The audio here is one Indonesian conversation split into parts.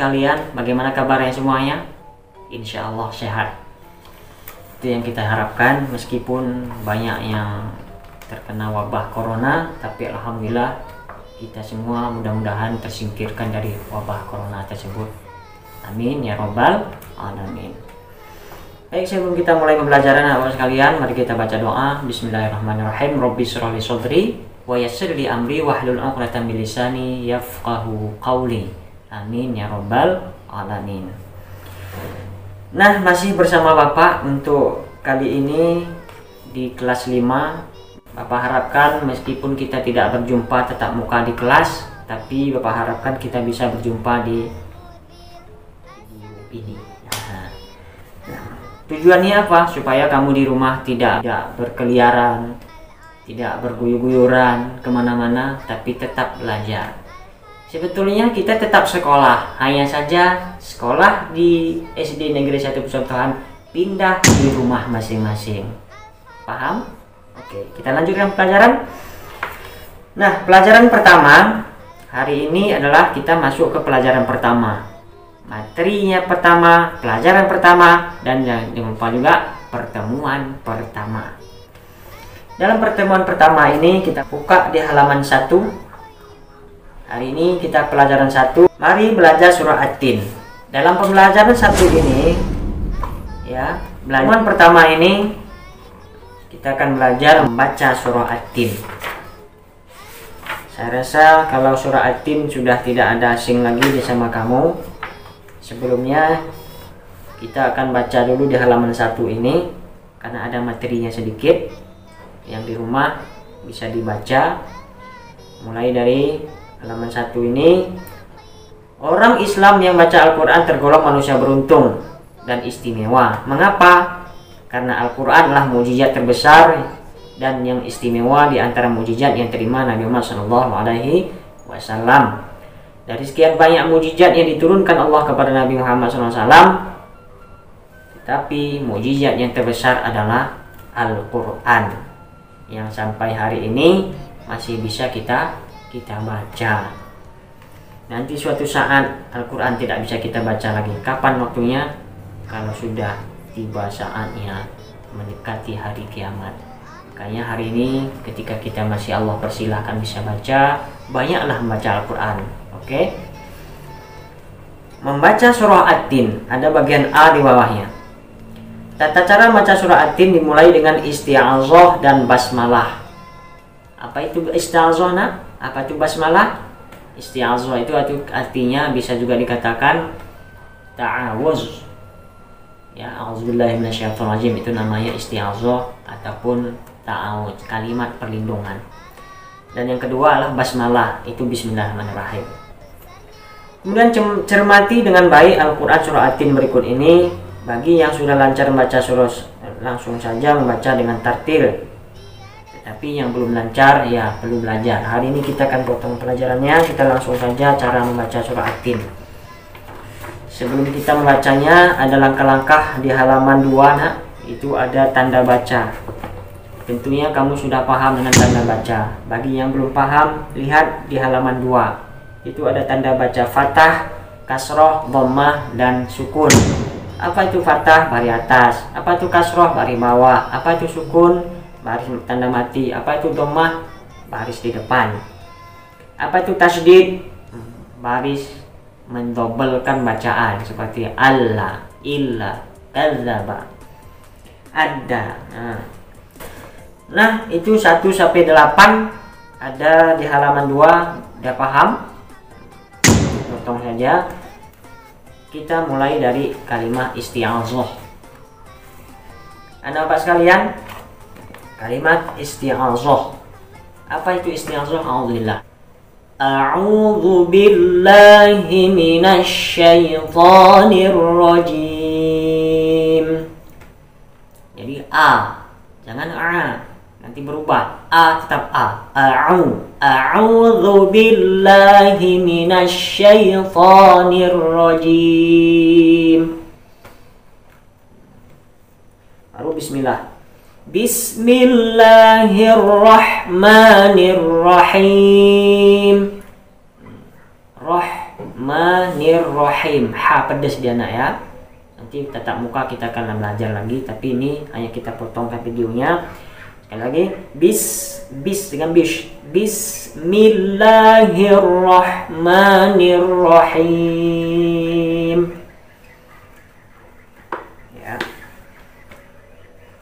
sekalian, bagaimana kabarnya semuanya? Insya Allah sehat. Itu yang kita harapkan, meskipun banyak yang terkena wabah corona, tapi alhamdulillah kita semua mudah-mudahan tersingkirkan dari wabah corona tersebut. Amin ya robbal alamin. Baik, sebelum kita mulai pembelajaran awal sekalian, mari kita baca doa. Bismillahirrahmanirrahim. Rabbi shrah li sadri wa yassir li amri wahlul 'uqdatam min lisani yafqahu qawli. Amin ya robbal alamin. Nah, masih bersama Bapak untuk kali ini di kelas 5. Bapak harapkan meskipun kita tidak berjumpa tetap muka di kelas, tapi Bapak harapkan kita bisa berjumpa di video ini. Tujuannya apa? Supaya kamu di rumah tidak berkeliaran, tidak berguyur-guyuran kemana-mana, tapi tetap belajar. Sebetulnya kita tetap sekolah, hanya saja sekolah di SD Negeri 1 Percontohan pindah di rumah masing-masing. Paham? Oke, kita lanjutkan pelajaran. Nah, pelajaran pertama hari ini adalah kita masuk ke pelajaran pertama. Materinya pertama, pelajaran pertama, dan jangan lupa juga pertemuan pertama. Dalam pertemuan pertama ini kita buka di halaman 1. Hari ini kita pelajaran 1. Mari belajar surah At-Tin. Dalam pembelajaran 1 ini, ya, pelajaran pertama ini kita akan belajar membaca surah At-Tin. Saya rasa kalau surah At-Tin sudah tidak ada asing lagi bersama kamu. Sebelumnya kita akan baca dulu di halaman 1 ini karena ada materinya sedikit yang di rumah bisa dibaca. Mulai dari halaman 1 ini, orang Islam yang baca Al-Quran tergolong manusia beruntung dan istimewa. Mengapa? Karena Al-Quran adalah mukjizat terbesar dan yang istimewa di antara mukjizat yang terima Nabi Muhammad SAW. Dari sekian banyak mukjizat yang diturunkan Allah kepada Nabi Muhammad SAW, tetapi mukjizat yang terbesar adalah Al-Quran yang sampai hari ini masih bisa kita baca. Nanti suatu saat Al-Quran tidak bisa kita baca lagi. Kapan waktunya? Kalau sudah tiba saatnya mendekati hari kiamat. Makanya hari ini ketika kita masih Allah persilahkan bisa baca, banyaklah membaca Al-Quran. Oke? Membaca surah At-Tin, ada bagian A di bawahnya. Tata cara membaca surah At-Tin dimulai dengan isti'azah dan basmalah. Apa itu isti'azah, nak? Apa itu basmalah? Isti'azah itu artinya bisa juga dikatakan ta'awuz. Ya, a'udzubillahi minasyaitonirrajim, itu namanya isti'azah ataupun ta'awuz, kalimat perlindungan. Dan yang kedua adalah basmalah, itu bismillahirrahmanirrahim. Kemudian cermati dengan baik Al-Quran surah At-Tin berikut ini. Bagi yang sudah lancar membaca surah, langsung saja membaca dengan tartil. Tapi yang belum lancar ya perlu belajar. Hari ini kita akan potong pelajarannya. Kita langsung saja cara membaca surah At-Tin. Sebelum kita membacanya, ada langkah-langkah di halaman 2, nah. Itu ada tanda baca. Tentunya kamu sudah paham dengan tanda baca. Bagi yang belum paham, lihat di halaman 2. Itu ada tanda baca fathah, kasroh, dhammah, dan sukun. Apa itu fathah? Baris atas. Apa itu kasroh? Baris bawah. Apa itu sukun? Baris tanda mati. Apa itu dhammah? Baris di depan. Apa itu tasydid? Baris mendobelkan bacaan seperti Allah, illa, kadzaba, ada. Nah, itu 1 sampai 8 ada di halaman 2. Udah paham? Potong saja. Kita mulai dari kalimat isti'azah. Anda Bapak sekalian, kalimat isti'azah. Apa itu isti'azah? A'udzubillah. A'udzu billahi minasyaitonir rajim. Jadi A, jangan A, nanti berubah. A tetap A. A'udzu billahi minasyaitonir rajim. Baru bismillah. Bismillahirrahmanirrahim. Bismillahirrahmanirrahim. Ha pedas dia nak ya. Nanti tatap muka kita akan belajar lagi, tapi ini hanya kita potongkan videonya. Sekali lagi, bis dengan Bismillahirrahmanirrahim. Ya.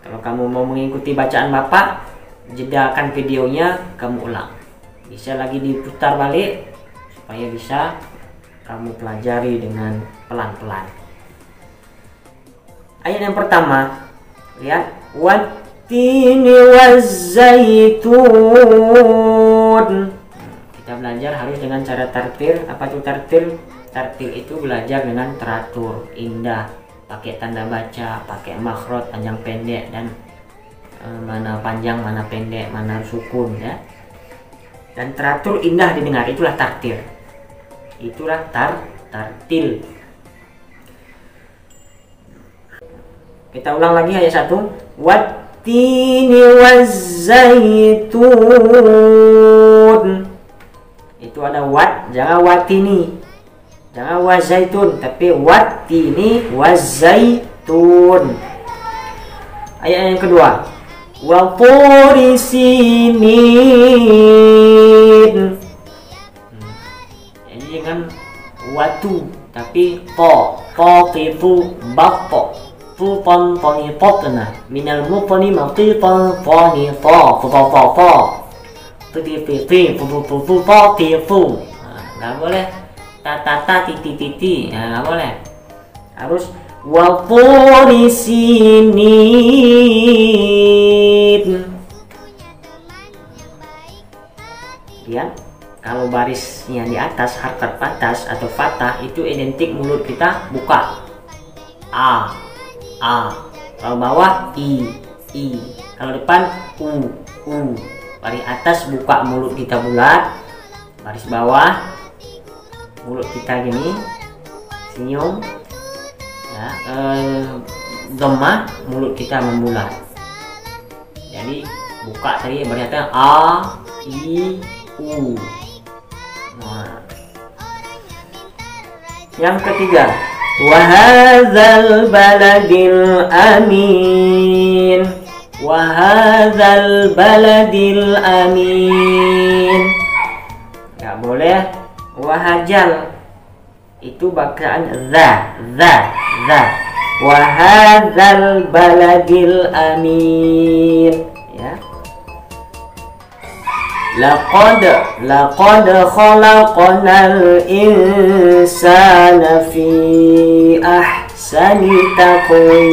Kalau kamu mau mengikuti bacaan Bapak, jedakan videonya, kamu ulang. Bisa lagi diputar balik supaya bisa kamu pelajari dengan pelan-pelan. Ayat yang pertama, lihat, wattini wazzaitun. Kita belajar harus dengan cara tartil. Apa itu tartil? Tartil itu belajar dengan teratur, indah, pakai tanda baca, pakai makhraj panjang pendek, dan mana panjang, mana pendek, mana sukun ya. Dan teratur, indah didengar, itulah tartil. Itulah tartil. Kita ulang lagi ayat 1. Wattini wazzaitun. Itu ada wat, jangan watini. Jangan wazaitun, tapi wattini wazzaitun. Ayat yang kedua. Wa turi sinin. Jadi dengan watu, tapi titu bato, tutan tani totna, minal mutani matitan tani ta, titu. Nggak boleh tata titi, nggak boleh. Harus wa turi sinin. Lihat, kalau barisnya di atas harkat atas atau fathah itu identik mulut kita buka. A. Kalau bawah I. Kalau depan U. Baris atas buka mulut kita bulat. Baris bawah mulut kita gini, senyum. Ya, dhammah mulut kita membulat. Jadi buka tadi berarti A, I, U. Nah. Yang ketiga, wa hadzal baladil amin. Wa hadzal baladil amin. Enggak boleh wahajal. Itu bacaan za. Wa hadzal baladil amin. Ya. Laqad khalaqnal insana fi ahsani taqwim.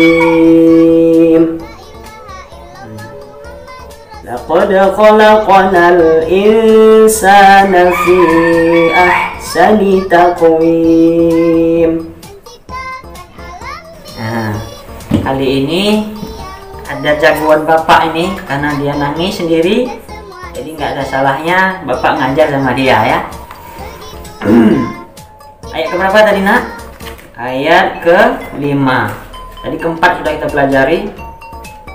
Laqad khalaqnal insana fi ahsani taqwim. Nah, kali ini ada jagoan Bapak ini karena dia nangis sendiri. Jadi nggak ada salahnya Bapak ngajar sama dia ya. Ayat keberapa tadi nak? Ayat ke-5. Tadi ke-4 sudah kita pelajari.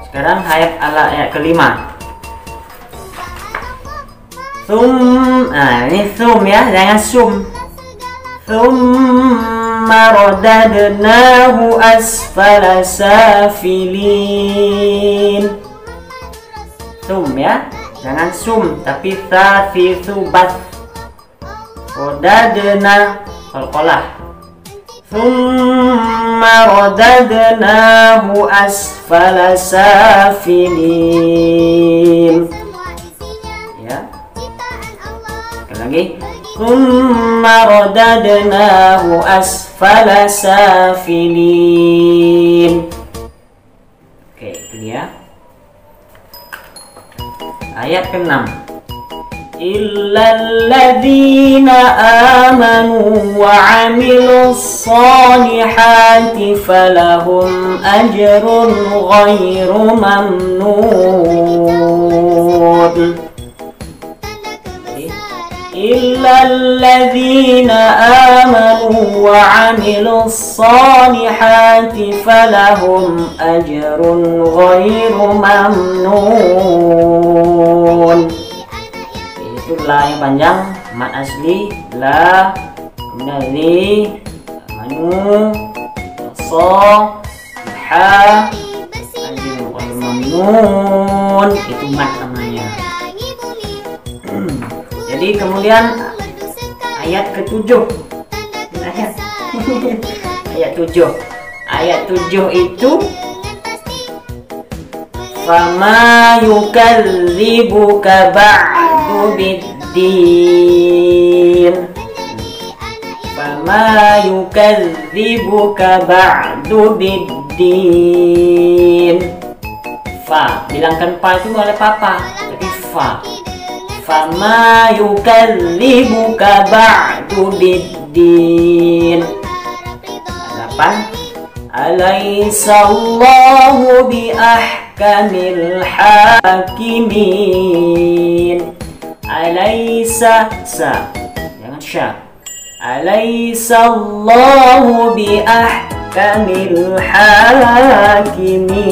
Sekarang ayat ke-5. Nah ini sum ya, jangan sum. Thumma radadnahu asfala safilin. Sum ya. Jangan sum, tapi safi subat. Rodadna qalqalah. Thumma radadnahu asfala safilin. Ya. Sekali lagi. Thumma radadnahu asfala safilin. Oke, itu dia. Ayat ke-6. Illal ladzina amanu wa 'amilus solihati falahum ajrun ghairu mamnun. Illal ladzina amanu wa 'amilus solihati falahum ajrun ghairu mamnun. Itu la yang panjang, mat asli la, Innalladzi amanu so ha mamnun, itu mat namanya. Jadi kemudian ayat ke-7 ayat 7 itu fama yukadzibuka ba'du biddin, fama yukadzibuka ba'du biddin. Fa, bilangkan pa itu oleh papa, tapi fa. Fama yukadzibuka ba'du biddin. 8. Alaysa Allahu bi ahkamil hakimin. Alaysa sa, jangan sya. Alaysa Allahu bi ahkamil hakimin.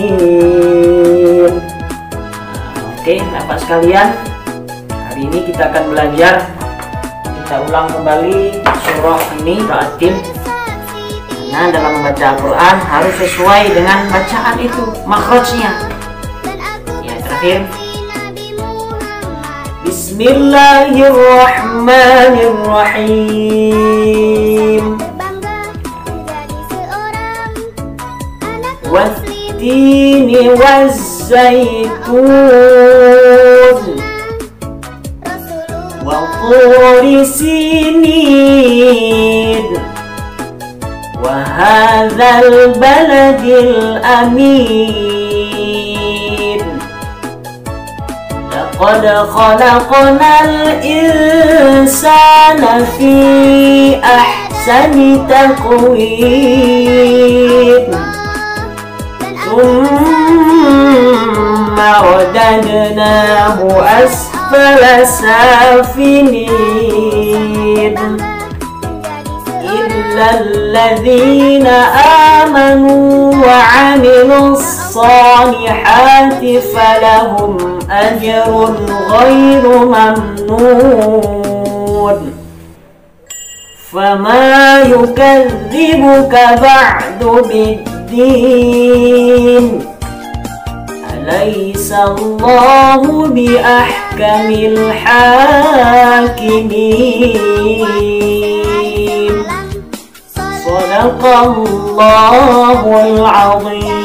Oke, Bapak sekalian, hari ini kita akan belajar, kita ulang kembali surah ini, surah At-Tin. Nah, dalam membaca Al-Quran harus sesuai dengan bacaan itu, makhrajnya. Ya, terakhir. Bismillahirrahmanirrahim. Wattini wazzaitun wa turi sinin wa hadzal baladil amin. Laqad khalaqnal insana fi ahsani taqwim. Thumma radadnahu asfala safilin. الذين آمنوا وعملوا الصالحات فلهم أجر غير ممنون. فما يكذبك بعد بالدين. أليس الله بأحكم الحاكمين. صدق الله العظيم.